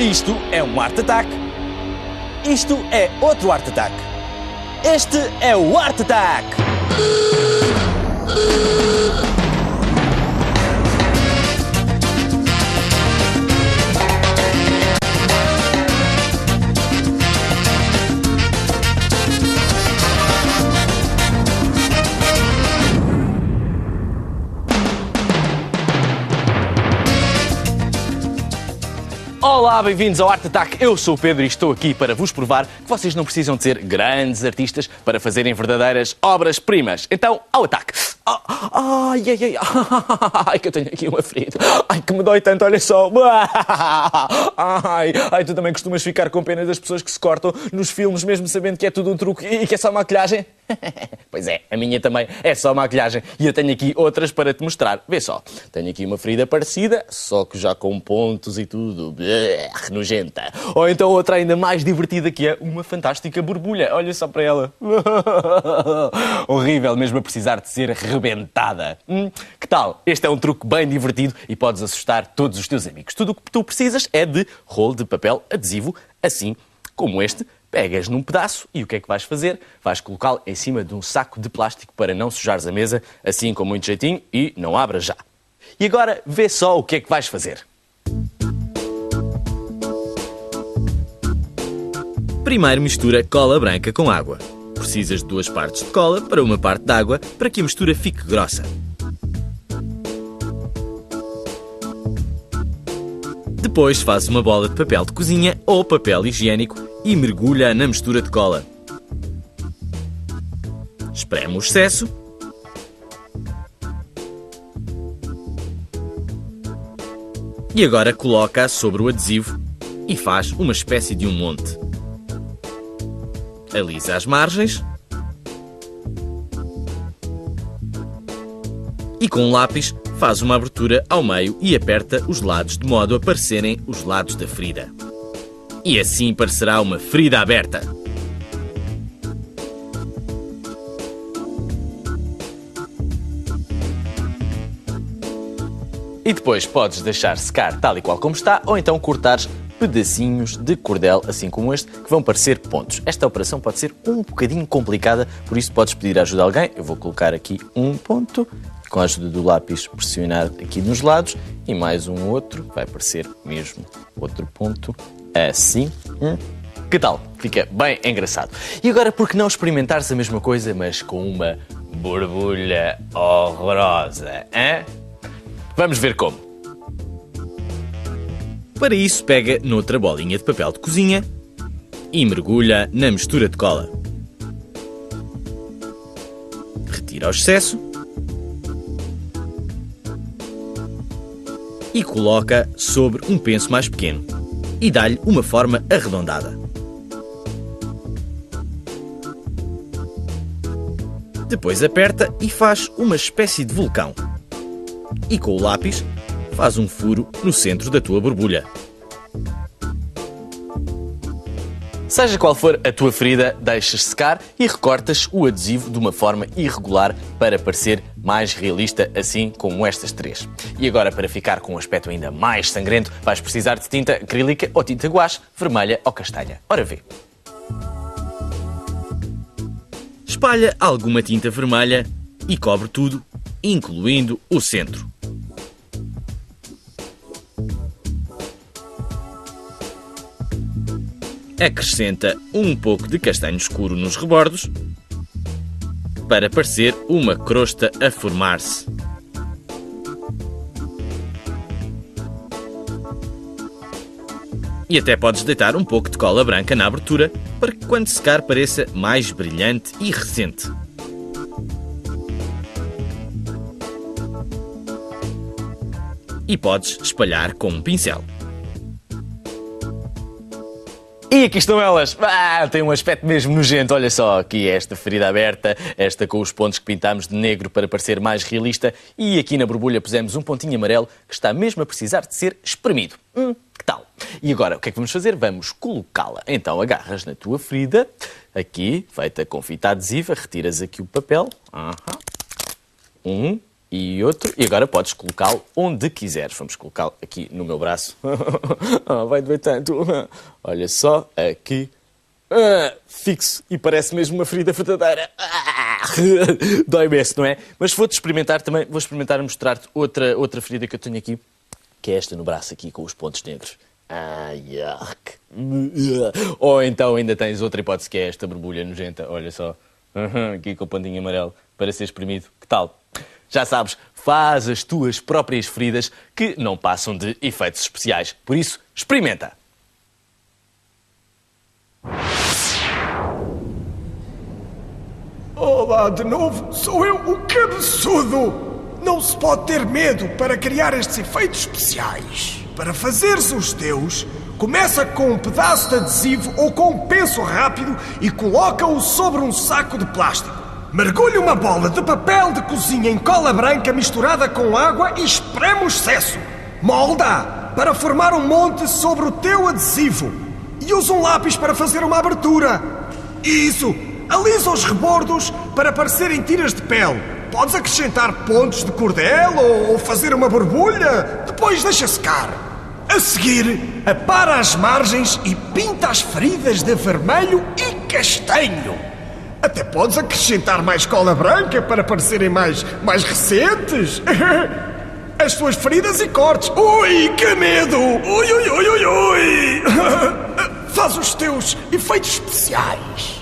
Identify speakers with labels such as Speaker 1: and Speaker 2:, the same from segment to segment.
Speaker 1: Isto é um Art Attack. Isto é outro Art Attack. Este é o Art Attack. Olá, bem-vindos ao Art Attack. Eu sou o Pedro e estou aqui para vos provar que vocês não precisam de ser grandes artistas para fazerem verdadeiras obras-primas. Então, ao ataque! Ai, que eu tenho aqui uma ferida. Ai, que me dói tanto, olha só. Ai, tu também costumas ficar com pena das pessoas que se cortam nos filmes, mesmo sabendo que é tudo um truque e que é só maquilhagem? Pois é, a minha também é só maquilhagem. E eu tenho aqui outras para te mostrar. Vê só, tenho aqui uma ferida parecida, só que já com pontos e tudo. Nojenta. Ou então outra ainda mais divertida, que é uma fantástica borbulha. Olha só para ela. Horrível, mesmo a precisar de ser rebentada. Que tal? Este é um truque bem divertido e podes assustar todos os teus amigos. Tudo o que tu precisas é de rolo de papel adesivo, assim como este. Pegas num pedaço e o que é que vais fazer? Vais colocá-lo em cima de um saco de plástico para não sujares a mesa, assim com muito jeitinho, e não abras já. E agora vê só o que é que vais fazer.
Speaker 2: Primeiro mistura cola branca com água. Precisas de 2 partes de cola para 1 parte de água para que a mistura fique grossa. Depois faz uma bola de papel de cozinha ou papel higiênico e mergulha na mistura de cola. Espreme o excesso. E agora coloca-a sobre o adesivo e faz uma espécie de um monte. Alisa as margens. E com um lápis faz uma abertura ao meio e aperta os lados de modo a parecerem os lados da ferida. E assim parecerá uma ferida aberta.
Speaker 1: E depois podes deixar secar tal e qual como está, ou então cortares pedacinhos de cordel, assim como este, que vão parecer pontos. Esta operação pode ser um bocadinho complicada, por isso podes pedir a ajuda a alguém. Eu vou colocar aqui um ponto, com a ajuda do lápis pressionar aqui nos lados, e mais um outro, vai parecer mesmo outro ponto, assim. Que tal? Fica bem engraçado. E agora, por que não experimentares a mesma coisa, mas com uma borbulha horrorosa, hein? Vamos ver como.
Speaker 2: Para isso, pega noutra bolinha de papel de cozinha e mergulha na mistura de cola. Retira o excesso e coloca sobre um penso mais pequeno e dá-lhe uma forma arredondada. Depois aperta e faz uma espécie de vulcão. E com o lápis faz um furo no centro da tua borbulha.
Speaker 1: Seja qual for a tua ferida, deixas secar e recortas o adesivo de uma forma irregular para parecer mais realista, assim como estas 3. E agora, para ficar com um aspecto ainda mais sangrento, vais precisar de tinta acrílica ou tinta guache, vermelha ou castanha. Ora vê.
Speaker 2: Espalha alguma tinta vermelha e cobre tudo, incluindo o centro. Acrescenta um pouco de castanho escuro nos rebordos para parecer uma crosta a formar-se. E até podes deitar um pouco de cola branca na abertura para que quando secar pareça mais brilhante e recente. E podes espalhar com um pincel.
Speaker 1: E aqui estão elas. Tem um aspecto mesmo nojento. Olha só, aqui esta ferida aberta, esta com os pontos que pintámos de negro para parecer mais realista, e aqui na borbulha pusemos um pontinho amarelo que está mesmo a precisar de ser espremido. Que tal? E agora, o que é que vamos fazer? Vamos colocá-la. Então agarras na tua ferida, aqui, feita com fita adesiva, retiras aqui o papel. e outro. E agora podes colocá-lo onde quiseres. Vamos colocá-lo aqui no meu braço. Vai doer tanto. Olha só, aqui. Fixo. E parece mesmo uma ferida verdadeira. Dói-me esse, não é? Mas vou-te experimentar também. Vou experimentar mostrar-te outra ferida que eu tenho aqui. Que é esta no braço aqui, com os pontos negros. Yuck. Ou então ainda tens outra hipótese, que é esta borbulha nojenta. Olha só. Aqui com o pontinho amarelo. Para ser espremido. Que tal? Já sabes, faz as tuas próprias feridas que não passam de efeitos especiais. Por isso, experimenta!
Speaker 3: Olá de novo, sou eu, o cabeçudo! Não se pode ter medo para criar estes efeitos especiais. Para fazeres os teus, começa com um pedaço de adesivo ou com um penso rápido e coloca-o sobre um saco de plástico. Mergulhe uma bola de papel de cozinha em cola branca misturada com água e espreme o excesso. Molda para formar um monte sobre o teu adesivo. E usa um lápis para fazer uma abertura. Isso! Alisa os rebordos para parecerem tiras de pele. Podes acrescentar pontos de cordel ou fazer uma borbulha. Depois deixa secar. A seguir, apara as margens e pinta as feridas de vermelho e castanho. Até podes acrescentar mais cola branca para parecerem mais recentes. As tuas feridas e cortes. Ui, que medo! Ui, ui, ui, ui, ui! Faz os teus efeitos especiais.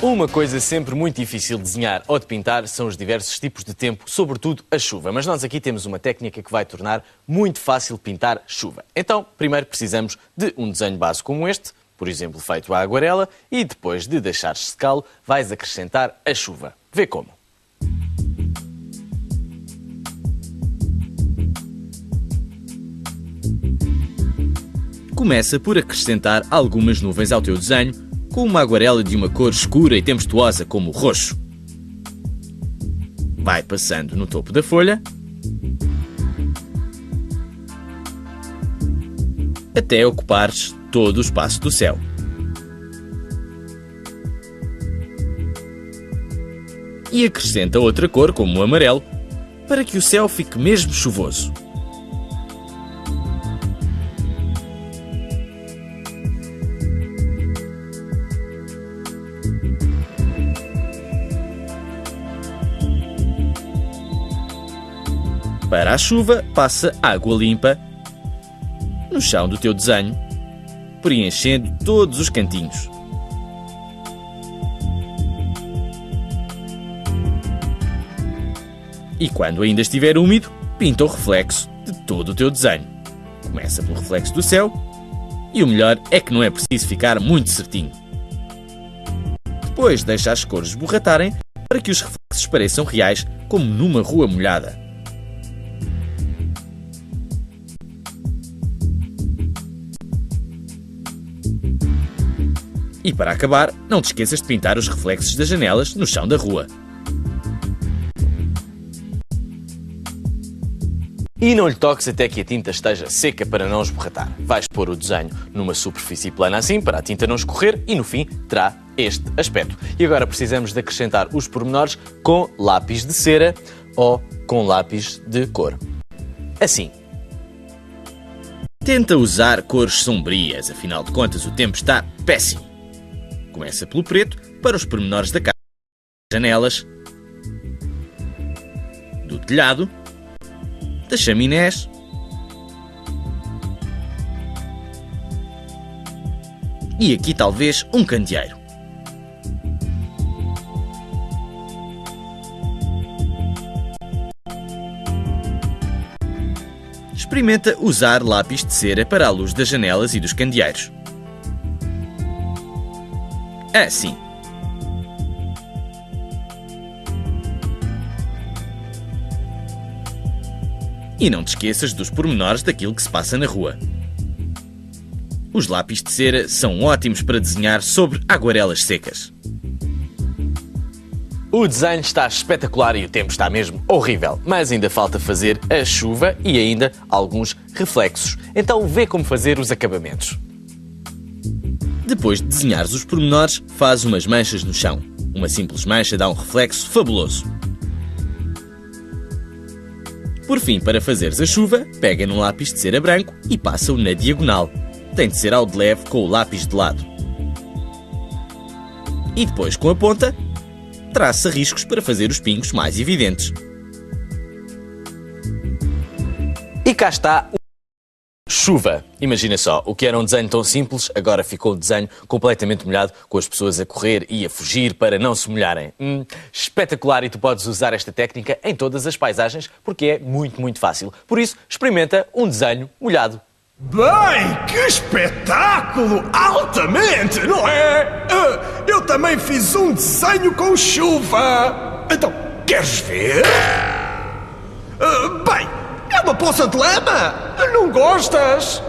Speaker 1: Uma coisa sempre muito difícil de desenhar ou de pintar são os diversos tipos de tempo, sobretudo a chuva. Mas nós aqui temos uma técnica que vai tornar muito fácil pintar chuva. Então, primeiro precisamos de um desenho base como este, por exemplo, feito à aguarela, e depois de deixares secá-lo, vais acrescentar a chuva. Vê como.
Speaker 2: Começa por acrescentar algumas nuvens ao teu desenho, com uma aguarela de uma cor escura e tempestuosa como o roxo. Vai passando no topo da folha até ocupares todo o espaço do céu. E acrescenta outra cor, como o amarelo, para que o céu fique mesmo chuvoso. Para a chuva, passa água limpa no chão do teu desenho, preenchendo todos os cantinhos. E quando ainda estiver úmido, pinta o reflexo de todo o teu desenho. Começa pelo reflexo do céu e o melhor é que não é preciso ficar muito certinho. Depois deixa as cores esborratarem para que os reflexos pareçam reais, como numa rua molhada. E para acabar, não te esqueças de pintar os reflexos das janelas no chão da rua.
Speaker 1: E não lhe toques até que a tinta esteja seca para não esborratar. Vais pôr o desenho numa superfície plana assim, para a tinta não escorrer, e no fim terá este aspecto. E agora precisamos de acrescentar os pormenores com lápis de cera ou com lápis de cor. Assim.
Speaker 2: Tenta usar cores sombrias, afinal de contas o tempo está péssimo. Começa pelo preto para os pormenores da casa, das janelas, do telhado, das chaminés e aqui talvez um candeeiro. Experimenta usar lápis de cera para a luz das janelas e dos candeeiros. Assim. E não te esqueças dos pormenores daquilo que se passa na rua. Os lápis de cera são ótimos para desenhar sobre aguarelas secas.
Speaker 1: O desenho está espetacular e o tempo está mesmo horrível. Mas ainda falta fazer a chuva e ainda alguns reflexos. Então vê como fazer os acabamentos.
Speaker 2: Depois de desenhares os pormenores, faz umas manchas no chão. Uma simples mancha dá um reflexo fabuloso. Por fim, para fazeres a chuva, pega num lápis de cera branco e passa-o na diagonal. Tem de ser ao de leve com o lápis de lado. E depois, com a ponta, traça riscos para fazer os pingos mais evidentes.
Speaker 1: E cá está chuva. Imagina só, o que era um desenho tão simples, agora ficou um desenho completamente molhado, com as pessoas a correr e a fugir para não se molharem. Espetacular, e tu podes usar esta técnica em todas as paisagens, porque é muito fácil. Por isso, experimenta um desenho molhado.
Speaker 3: Bem, que espetáculo! Altamente, não é? Eu também fiz um desenho com chuva. Então, queres ver? Bem, é uma poça de lama. Não gostas?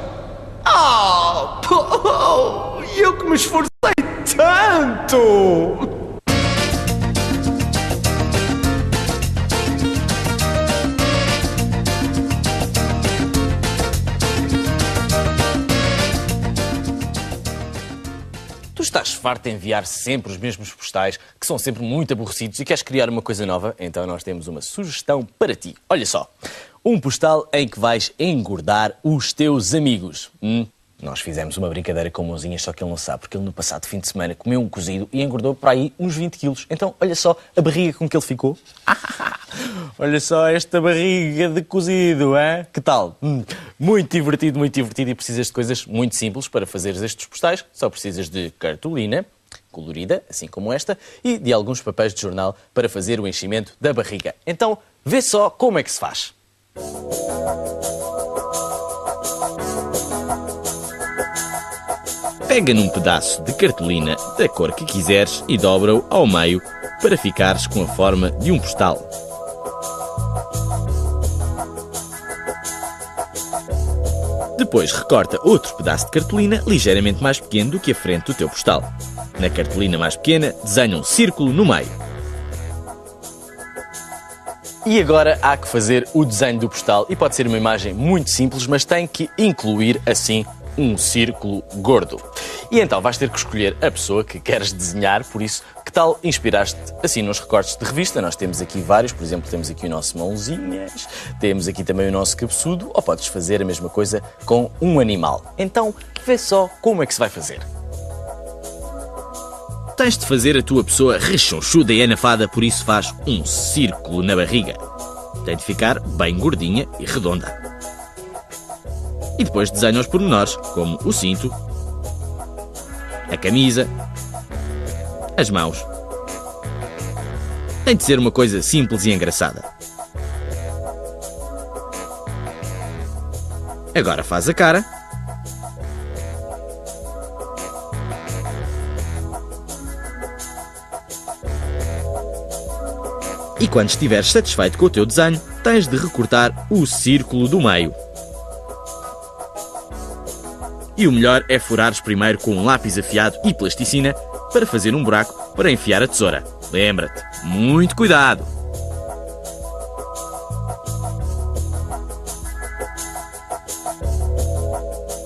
Speaker 3: Eu que me esforcei tanto!
Speaker 1: Tu estás farto de enviar sempre os mesmos postais, que são sempre muito aborrecidos, e queres criar uma coisa nova? Então nós temos uma sugestão para ti. Olha só, um postal em que vais engordar os teus amigos. Nós fizemos uma brincadeira com o Mãozinhas, só que ele não sabe, porque ele no passado fim de semana comeu um cozido e engordou para aí uns 20 quilos. Então, olha só a barriga com que ele ficou. Olha só esta barriga de cozido, hein? Que tal? Muito divertido, e precisas de coisas muito simples para fazeres estes postais. Só precisas de cartolina colorida, assim como esta, e de alguns papéis de jornal para fazer o enchimento da barriga. Então, vê só como é que se faz.
Speaker 2: Pega num pedaço de cartolina da cor que quiseres e dobra-o ao meio para ficares com a forma de um postal. Depois recorta outro pedaço de cartolina ligeiramente mais pequeno do que a frente do teu postal. Na cartolina mais pequena, desenha um círculo no meio.
Speaker 1: E agora há que fazer o desenho do postal, e pode ser uma imagem muito simples, mas tem que incluir assim um círculo gordo. E então vais ter que escolher a pessoa que queres desenhar, por isso, que tal inspiraste assim nos recortes de revista? Nós temos aqui vários, por exemplo, temos aqui o nosso Mãozinhas, temos aqui também o nosso Cabeçudo, ou podes fazer a mesma coisa com um animal. Então, vê só como é que se vai fazer.
Speaker 2: Tens de fazer a tua pessoa rechonchuda e anafada, por isso faz um círculo na barriga. Tem de ficar bem gordinha e redonda. E depois desenha os pormenores, como o cinto, a camisa, as mãos. Tem de ser uma coisa simples e engraçada. Agora faz a cara. E quando estiveres satisfeito com o teu desenho, tens de recortar o círculo do meio. E o melhor é furares primeiro com um lápis afiado e plasticina para fazer um buraco para enfiar a tesoura. Lembra-te, muito cuidado!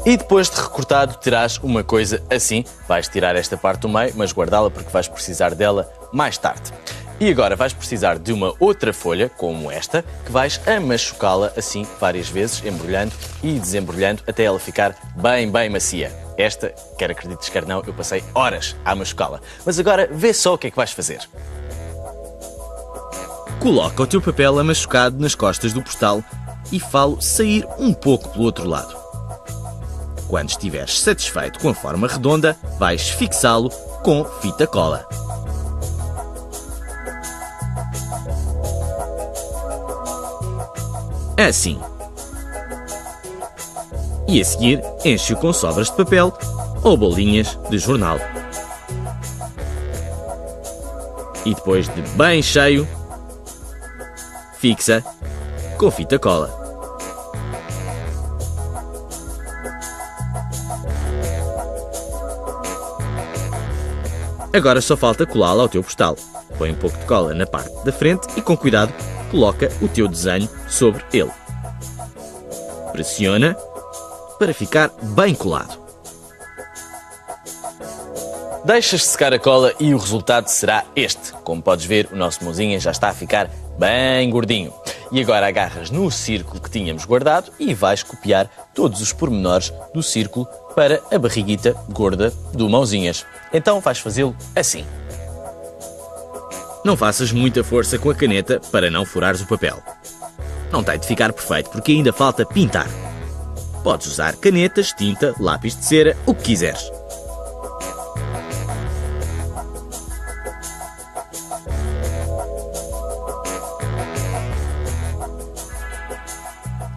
Speaker 1: E depois de recortado terás uma coisa assim. Vais tirar esta parte do meio, mas guardá-la porque vais precisar dela mais tarde. E agora vais precisar de uma outra folha, como esta, que vais machucá-la assim várias vezes, embrulhando e desembrulhando até ela ficar bem macia. Esta, quer acredites, quer não, eu passei horas a machucá-la. Mas agora vê só o que é que vais fazer.
Speaker 2: Coloca o teu papel amachucado nas costas do postal e fá-lo sair um pouco pelo outro lado. Quando estiveres satisfeito com a forma redonda, vais fixá-lo com fita cola. Assim. E a seguir, enche-o com sobras de papel ou bolinhas de jornal. E depois de bem cheio, fixa com fita cola. Agora só falta colá-la ao teu postal. Põe um pouco de cola na parte da frente e com cuidado coloca o teu desenho sobre ele. Pressiona para ficar bem colado.
Speaker 1: Deixas secar a cola e o resultado será este. Como podes ver, o nosso mãozinha já está a ficar bem gordinho. E agora agarras no círculo que tínhamos guardado e vais copiar todos os pormenores do círculo para a barriguita gorda do mãozinhas. Então vais fazê-lo assim.
Speaker 2: Não faças muita força com a caneta para não furares o papel. Não tem de ficar perfeito porque ainda falta pintar. Podes usar canetas, tinta, lápis de cera, o que quiseres.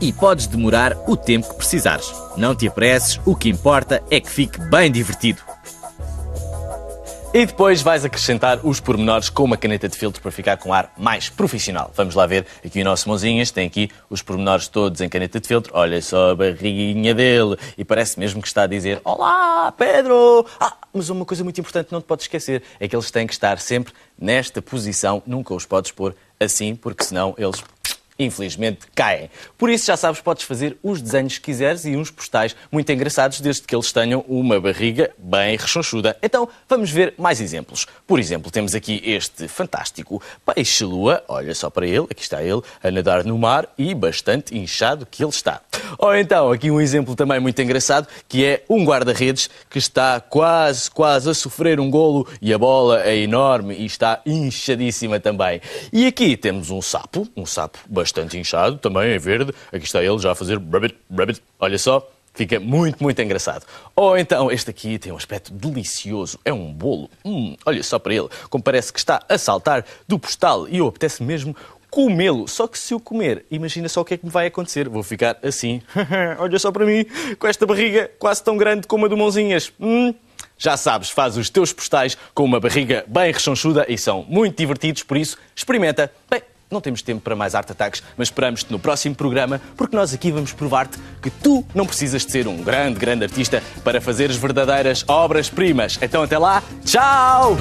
Speaker 2: E podes demorar o tempo que precisares. Não te apresses, o que importa é que fique bem divertido.
Speaker 1: E depois vais acrescentar os pormenores com uma caneta de filtro para ficar com ar mais profissional. Vamos lá ver, aqui o nosso mãozinhas tem aqui os pormenores todos em caneta de filtro. Olha só a barriguinha dele e parece mesmo que está a dizer: Olá, Pedro! Mas uma coisa muito importante não te podes esquecer, é que eles têm que estar sempre nesta posição, nunca os podes pôr assim, porque senão eles infelizmente caem. Por isso, já sabes, podes fazer os desenhos que quiseres e uns postais muito engraçados, desde que eles tenham uma barriga bem rechonchuda. Então, vamos ver mais exemplos. Por exemplo, temos aqui este fantástico peixe-lua. Olha só para ele, aqui está ele, a nadar no mar e bastante inchado que ele está. Ou então, aqui um exemplo também muito engraçado, que é um guarda-redes que está quase a sofrer um golo e a bola é enorme e está inchadíssima também. E aqui temos um sapo bastante inchado, também é verde. Aqui está ele já a fazer rabbit. Olha só, fica muito engraçado. Ou então este aqui tem um aspecto delicioso, é um bolo. Olha só para ele, como parece que está a saltar do postal e eu apetece mesmo comê-lo. Só que se eu comer, imagina só o que é que me vai acontecer. Vou ficar assim, olha só para mim, com esta barriga quase tão grande como a do Mãozinhas. Já sabes, faz os teus postais com uma barriga bem rechonchuda e são muito divertidos, por isso experimenta. Bem, não temos tempo para mais Art Attacks, mas esperamos-te no próximo programa, porque nós aqui vamos provar-te que tu não precisas de ser um grande artista para fazeres verdadeiras obras-primas. Então até lá, tchau!